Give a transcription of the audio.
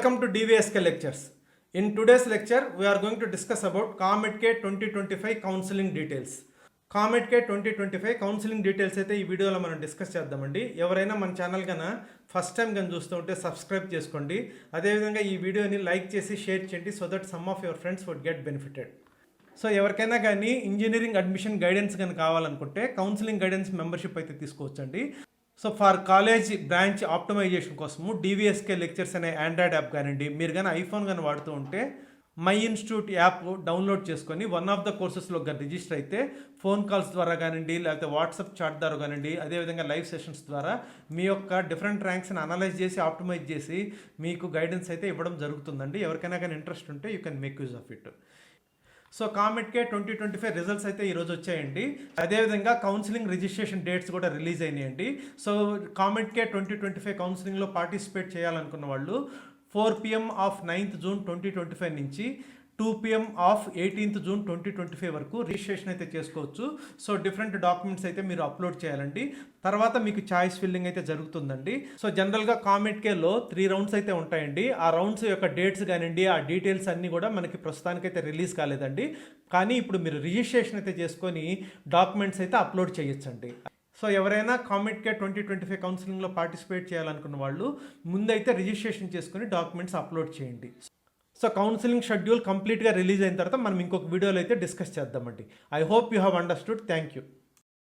Welcome to DVSK lectures. In today's lecture, we are going to discuss about COMEDK 2025 counseling details. COMEDK 2025 counselling details అయితే ఈ వీడియోలో మనం discuss చేద్దామండి. ఎవరైనా మన ఛానల్ కన్నా ఫస్ట్ టైం కానీ చూస్తూ ఉంటే సబ్స్క్రైబ్ చేసుకోండి. అదేవిధంగా ఈ వీడియోని లైక్ చేసి షేర్ చేయండి so that some of your friends would get benefited. So ఎవరికైనా కానీ ఇంజనీరింగ్ అడ్మిషన్ గైడెన్స్ కానీ కావాలనుకుంటే కౌన్సిలింగ్ గైడెన్స్ మెంబర్షిప్ అయితే తీసుకోవచ్చండి. So for college branch optimisation కోసము డివిఎస్కే లెక్చర్స్ అనే ఆండ్రాయిడ్ యాప్ కానివ్వండి, మీరు కానీ ఐఫోన్ కానీ వాడుతూ ఉంటే మై ఇన్స్టిట్యూట్ యాప్ డౌన్లోడ్ చేసుకొని వన్ ఆఫ్ ద కోర్సెస్లో రిజిస్టర్ అయితే ఫోన్ కాల్స్ ద్వారా కానివ్వండి, లేకపోతే వాట్సాప్ చాట్ ద్వారా కానివ్వండి, అదేవిధంగా లైవ్ సెషన్స్ ద్వారా మీ యొక్క డిఫరెంట్ ర్యాంక్స్ని అనలైజ్ చేసి ఆప్టమైజ్ చేసి మీకు గైడెన్స్ అయితే ఇవ్వడం జరుగుతుందండి. ఎవరికైనా కానీ ఇంట్రెస్ట్ ఉంటే you can make use of it. So COMEDK 2025 results అయితే ఈరోజు వచ్చాయండి. అదేవిధంగా కౌన్సిలింగ్ రిజిస్ట్రేషన్ డేట్స్ కూడా రిలీజ్ అయినాయండి. సో COMEDK 2025 కౌన్సిలింగ్లో పార్టిసిపేట్ చేయాలనుకున్న వాళ్ళు 4 PM ఆఫ్ 9th June 2025 నుంచి 2 PM ఆఫ్ 18th June 2025 వరకు రిజిస్ట్రేషన్ అయితే చేసుకోవచ్చు. సో డిఫరెంట్ డాక్యుమెంట్స్ అయితే మీరు అప్లోడ్ చేయాలండి. తర్వాత మీకు చాయిస్ ఫిల్లింగ్ అయితే జరుగుతుందండి. సో జనరల్గా COMEDKలో 3 రౌండ్స్ అయితే ఉంటాయండి. ఆ రౌండ్స్ యొక్క డేట్స్ కానివ్వండి, ఆ డీటెయిల్స్ అన్నీ కూడా మనకి ప్రస్తుతానికైతే రిలీజ్ కాలేదండి. కానీ ఇప్పుడు మీరు రిజిస్ట్రేషన్ అయితే చేసుకొని డాక్యుమెంట్స్ అయితే అప్లోడ్ చేయొచ్చండి. సో ఎవరైనా COMEDK 2025 కౌన్సిలింగ్లో పార్టిసిపేట్ చేయాలనుకున్న వాళ్ళు ముందైతే రిజిస్ట్రేషన్ చేసుకుని డాక్యుమెంట్స్ అప్లోడ్ చేయండి. సో కౌన్సిలింగ్ షెడ్యూల్ కంప్లీట్గా రిలీజ్ అయిన తర్వాత మనం ఇంకొక వీడియోలో అయితే డిస్కస్ చేద్దామండి. I hope you have understood. Thank you.